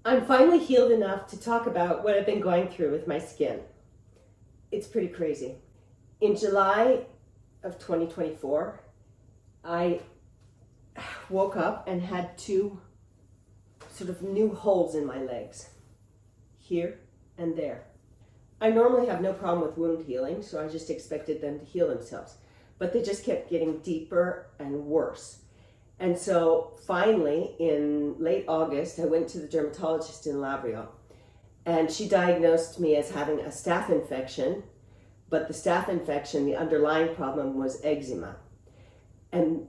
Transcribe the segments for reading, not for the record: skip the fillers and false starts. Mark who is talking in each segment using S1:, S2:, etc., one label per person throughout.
S1: I'm finally healed enough to talk about what I've been going through with my skin. It's pretty crazy. In July of 2024, I woke up and had two sort of new holes in my legs, here and there. I normally have no problem with wound healing, so I just expected them to heal themselves. But they just kept getting deeper and worse. And so finally, in late August, I went to the dermatologist in Lavrio, and she diagnosed me as having a staph infection, but the staph infection, the underlying problem was eczema. And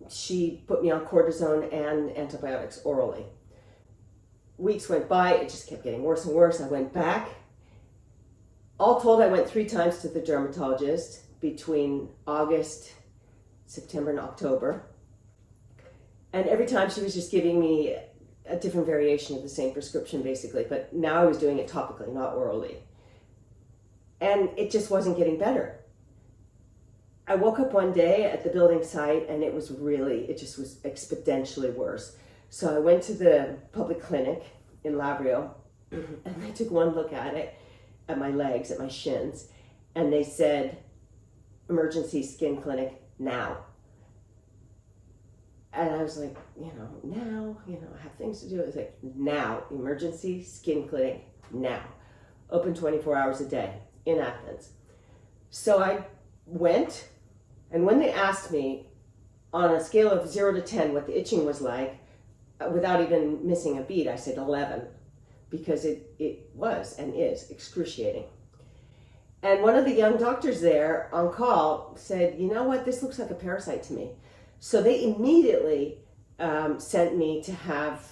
S1: she put me on cortisone and antibiotics orally. Weeks went by, it just kept getting worse and worse. I went back. All told, I went 3 times to the dermatologist between August, September, and October. And every time she was just giving me a different variation of the same prescription, basically. But now I was doing it topically, not orally. And it just wasn't getting better. I woke up one day at the building site and it just was exponentially worse. So I went to the public clinic in Lavrio and they took one look at it, at my legs, at my shins, and they said, emergency skin clinic now. And I was like, now, I have things to do. It's like, now, emergency skin clinic now. Open 24 hours a day in Athens. So I went, and when they asked me on a scale of 0 to 10 what the itching was like, without even missing a beat, I said 11, because it was and is excruciating. And one of the young doctors there on call said, you know what, this looks like a parasite to me. So they immediately sent me to have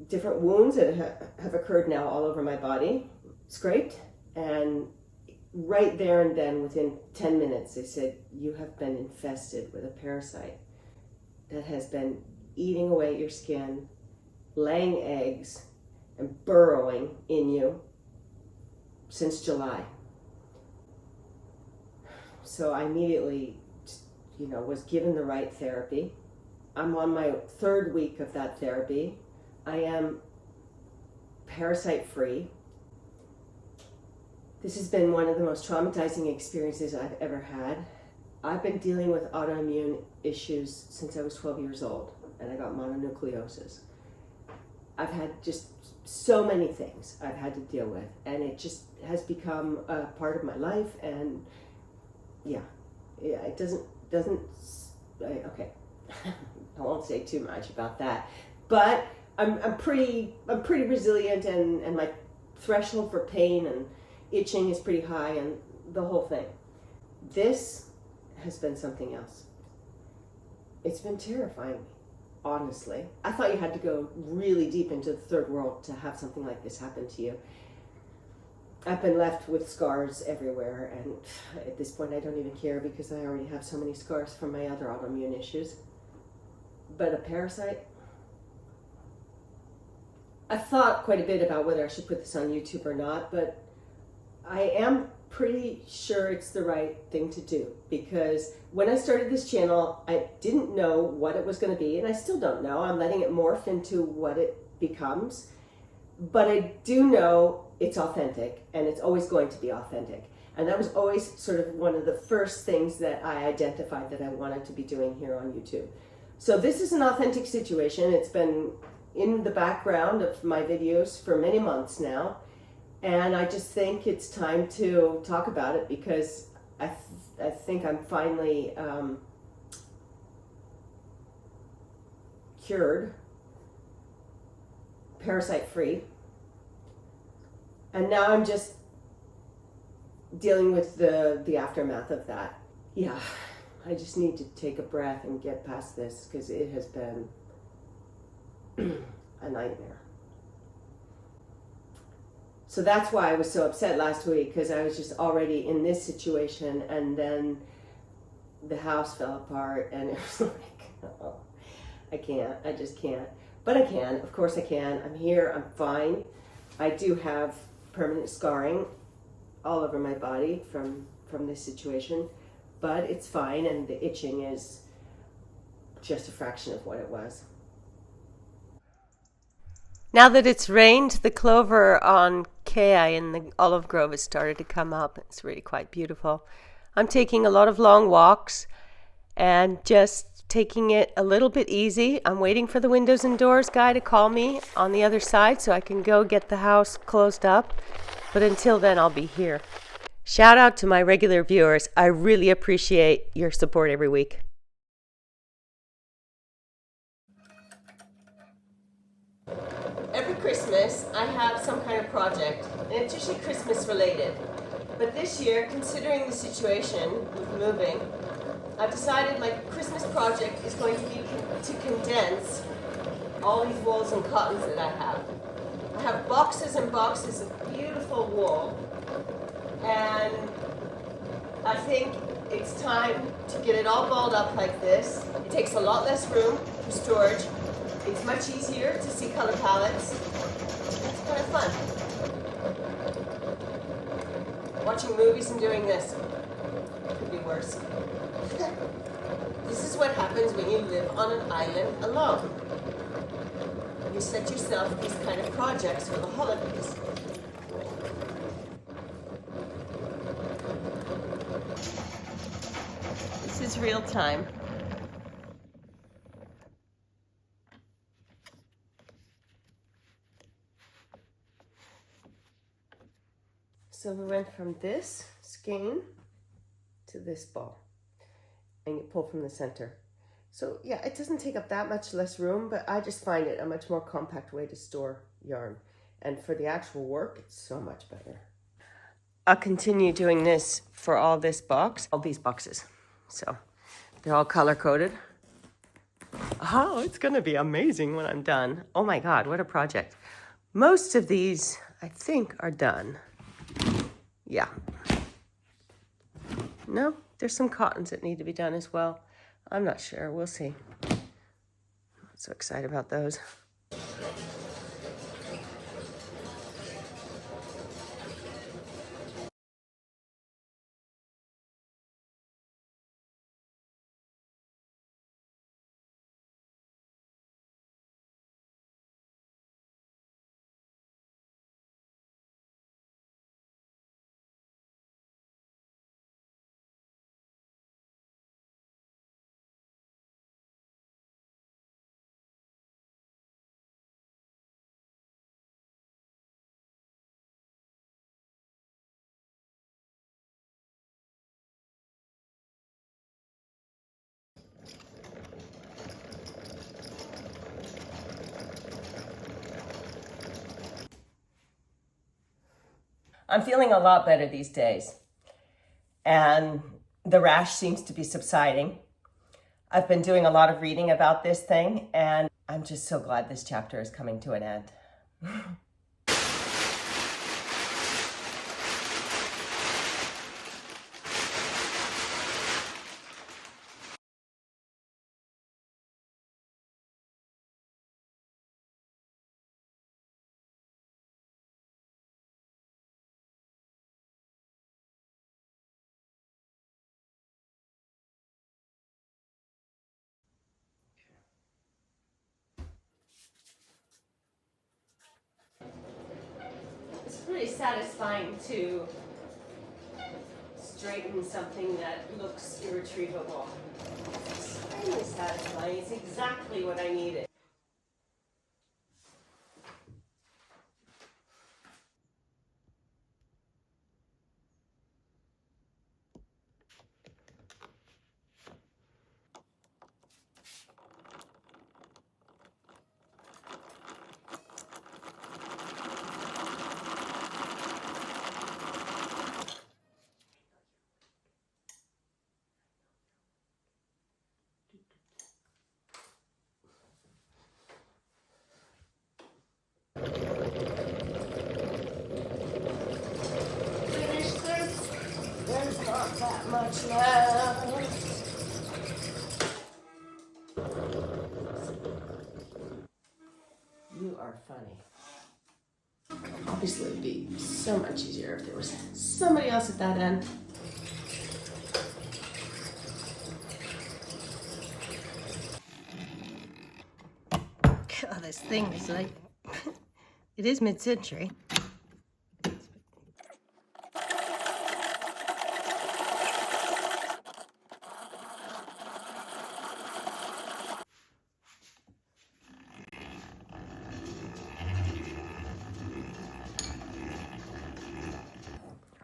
S1: different wounds that have occurred now all over my body, scraped, and right there and then, within 10 minutes, they said, you have been infested with a parasite that has been eating away at your skin, laying eggs, and burrowing in you since July. So I immediately, was given the right therapy. I'm on my 3rd week of that therapy. I am parasite free. This has been one of the most traumatizing experiences I've ever had. I've been dealing with autoimmune issues since I was 12 years old, and I got mononucleosis. I've had just so many things I've had to deal with, and it just has become a part of my life. And it doesn't. Okay, I won't say too much about that. But I'm pretty resilient, and my threshold for pain and itching is pretty high, and the whole thing. This has been something else. It's been terrifying me, honestly. I thought you had to go really deep into the third world to have something like this happen to you. I've been left with scars everywhere, and at this point I don't even care because I already have so many scars from my other autoimmune issues. But a parasite? I've thought quite a bit about whether I should put this on YouTube or not, but I am pretty sure it's the right thing to do, because when I started this channel, I didn't know what it was going to be, and I still don't know. I'm letting it morph into what it becomes, but I do know it's authentic, and it's always going to be authentic. And that was always sort of one of the first things that I identified that I wanted to be doing here on YouTube. So this is an authentic situation. It's been in the background of my videos for many months now. And I just think it's time to talk about it, because I think I'm finally cured, parasite free. And now I'm just dealing with the aftermath of that. Yeah, I just need to take a breath and get past this, because it has been a nightmare. So that's why I was so upset last week, because I was just already in this situation, and then the house fell apart, and it was like, oh, I just can't. But I can, of course I can. I'm here, I'm fine. I do have permanent scarring all over my body from this situation, but it's fine, and the itching is just a fraction of what it was. Now that it's rained, the clover on Kea in the olive grove has started to come up. It's really quite beautiful. I'm taking a lot of long walks and just taking it a little bit easy. I'm waiting for the windows and doors guy to call me on the other side so I can go get the house closed up. But until then, I'll be here. Shout out to my regular viewers. I really appreciate your support every week. Every Christmas, I have some kind of project, and it's usually Christmas related. But this year, considering the situation with moving, I've decided my Christmas project is going to be to condense all these wools and cottons that I have. I have boxes and boxes of beautiful wool, and I think it's time to get it all balled up like this. It takes a lot less room for storage. It's much easier to see color palettes. It's kind of fun. Watching movies and doing this could be worse. This is what happens when you live on an island alone. You set yourself these kind of projects for the holidays. This is real time. So we went from this skein to this ball, and you pull from the center. So yeah, it doesn't take up that much less room, but I just find it a much more compact way to store yarn. And for the actual work, it's so much better. I'll continue doing this for all these boxes. So they're all color-coded. Oh, it's gonna be amazing when I'm done. Oh my God, what a project. Most of these, I think, are done. Yeah. No, there's some cottons that need to be done as well. I'm not sure, we'll see. I'm so excited about those. I'm feeling a lot better these days, and the rash seems to be subsiding. I've been doing a lot of reading about this thing, and I'm just so glad this chapter is coming to an end. It's pretty satisfying to straighten something that looks irretrievable. It's extremely satisfying. It's exactly what I needed. Not that much left. You are funny. Obviously, it'd be so much easier if there was somebody else at that end. God, this thing is like It is mid-century.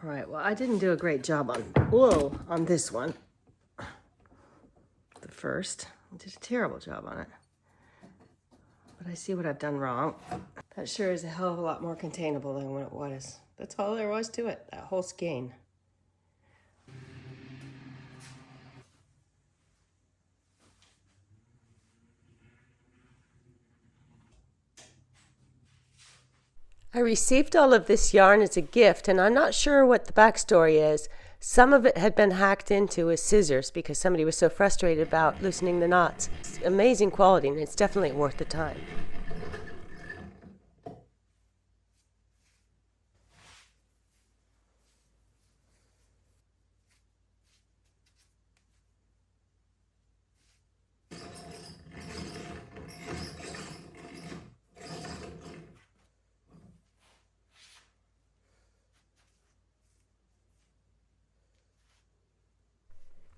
S1: All right, well, I didn't do a great job on this one. The first, I did a terrible job on it. But I see what I've done wrong. That sure is a hell of a lot more containable than what it was. That's all there was to it, that whole skein. I received all of this yarn as a gift, and I'm not sure what the backstory is. Some of it had been hacked into with scissors because somebody was so frustrated about loosening the knots. It's amazing quality, and it's definitely worth the time.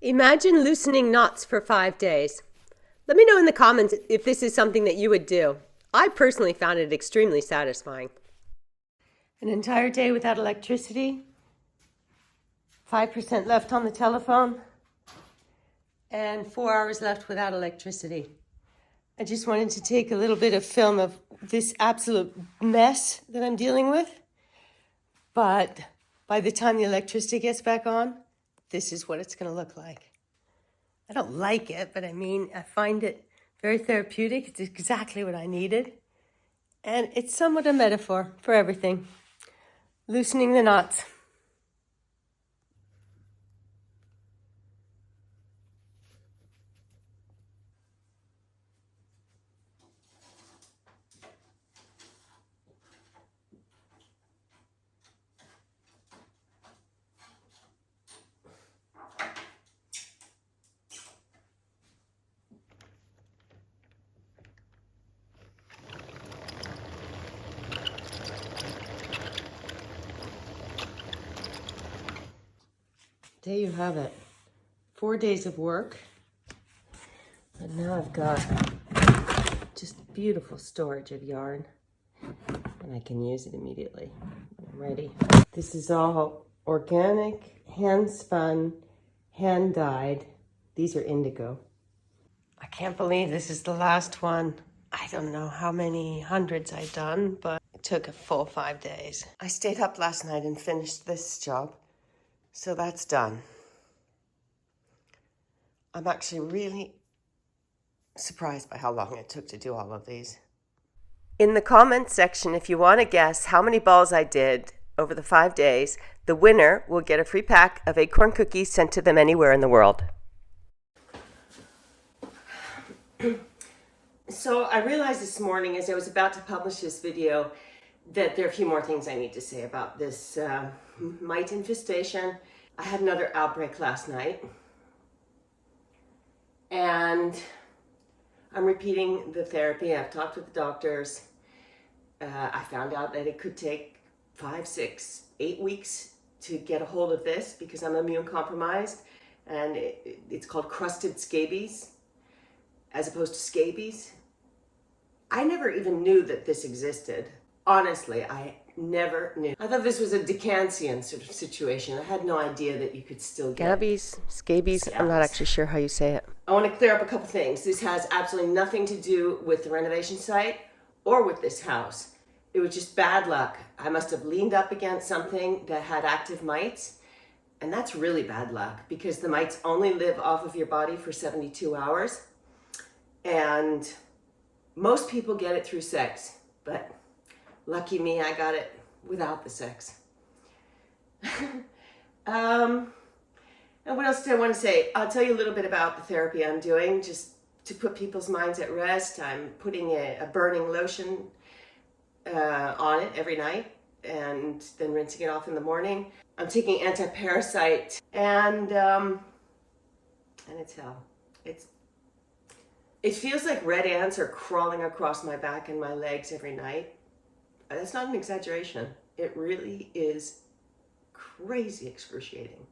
S1: Imagine loosening knots for 5 days. Let me know in the comments if this is something that you would do. I personally found it extremely satisfying. An entire day without electricity, 5% left on the telephone, and 4 hours left without electricity. I just wanted to take a little bit of film of this absolute mess that I'm dealing with. But by the time the electricity gets back on, this is what it's going to look like. I don't like it, but I find it very therapeutic. It's exactly what I needed. And it's somewhat a metaphor for everything. Loosening the knots. There you have it. 4 days of work. And now I've got just beautiful storage of yarn. And I can use it immediately when I'm ready. This is all organic, hand-spun, hand-dyed. These are indigo. I can't believe this is the last one. I don't know how many hundreds I've done, but it took a full 5 days. I stayed up last night and finished this job. So that's done. I'm actually really surprised by how long it took to do all of these. In the comments section, if you want to guess how many balls I did over the 5 days, the winner will get a free pack of acorn cookies sent to them anywhere in the world. So I realized this morning as I was about to publish this video that there are a few more things I need to say about this mite infestation. I had another outbreak last night, and I'm repeating the therapy. I've talked with the doctors. I found out that it could take 5, 6, 8 weeks to get a hold of this because I'm immune compromised, and it's called crusted scabies as opposed to scabies. I never even knew that this existed. Honestly, I never knew. I thought this was a Dickensian sort of situation. I had no idea that you could still get scabies. I'm not actually sure how you say it. I want to clear up a couple things. This has absolutely nothing to do with the renovation site or with this house. It was just bad luck. I must have leaned up against something that had active mites, and that's really bad luck because the mites only live off of your body for 72 hours, and most people get it through sex, but lucky me, I got it without the sex. And what else do I want to say? I'll tell you a little bit about the therapy I'm doing, just to put people's minds at rest. I'm putting a burning lotion on it every night and then rinsing it off in the morning. I'm taking anti-parasite, and it's hell. It feels like red ants are crawling across my back and my legs every night. That's not an exaggeration. It really is crazy excruciating.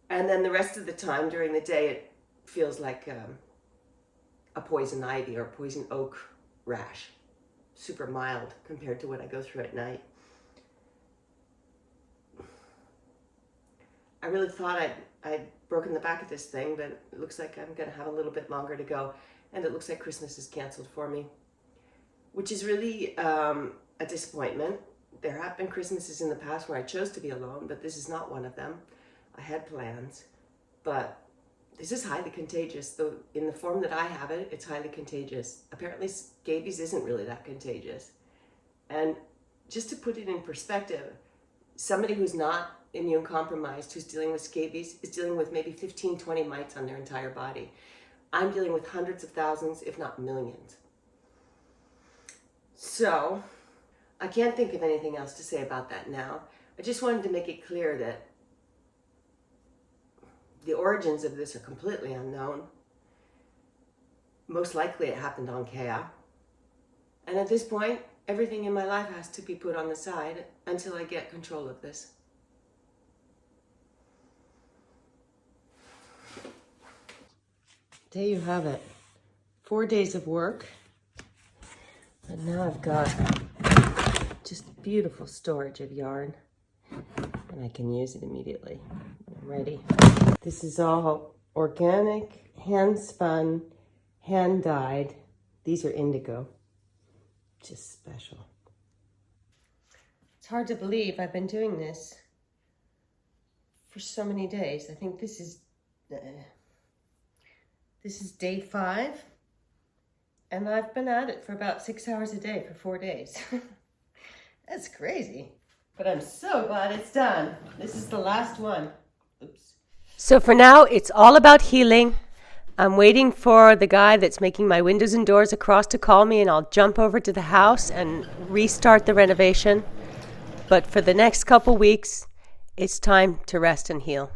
S1: And then the rest of the time during the day, it feels like a poison ivy or poison oak rash. Super mild compared to what I go through at night. I really thought I'd broken the back of this thing, but it looks like I'm going to have a little bit longer to go. And it looks like Christmas is canceled for me, which is really a disappointment. There have been Christmases in the past where I chose to be alone, but this is not one of them. I had plans, but this is highly contagious. Though in the form that I have it, it's highly contagious. Apparently scabies isn't really that contagious. And just to put it in perspective, somebody who's not immune compromised, who's dealing with scabies, is dealing with maybe 15, 20 mites on their entire body. I'm dealing with hundreds of thousands, if not millions. So I can't think of anything else to say about that now. I just wanted to make it clear that the origins of this are completely unknown. Most likely it happened on Kea. And at this point, everything in my life has to be put on the side until I get control of this. There you have it. 4 days of work. And now I've got just beautiful storage of yarn. And I can use it immediately when I'm ready. This is all organic, hand-spun, hand-dyed. These are indigo. Just special. It's hard to believe I've been doing this for so many days. I think this is day 5. And I've been at it for about 6 hours a day for 4 days. That's crazy. But I'm so glad it's done. This is the last one. Oops. So for now, it's all about healing. I'm waiting for the guy that's making my windows and doors across to call me, and I'll jump over to the house and restart the renovation. But for the next couple weeks, it's time to rest and heal.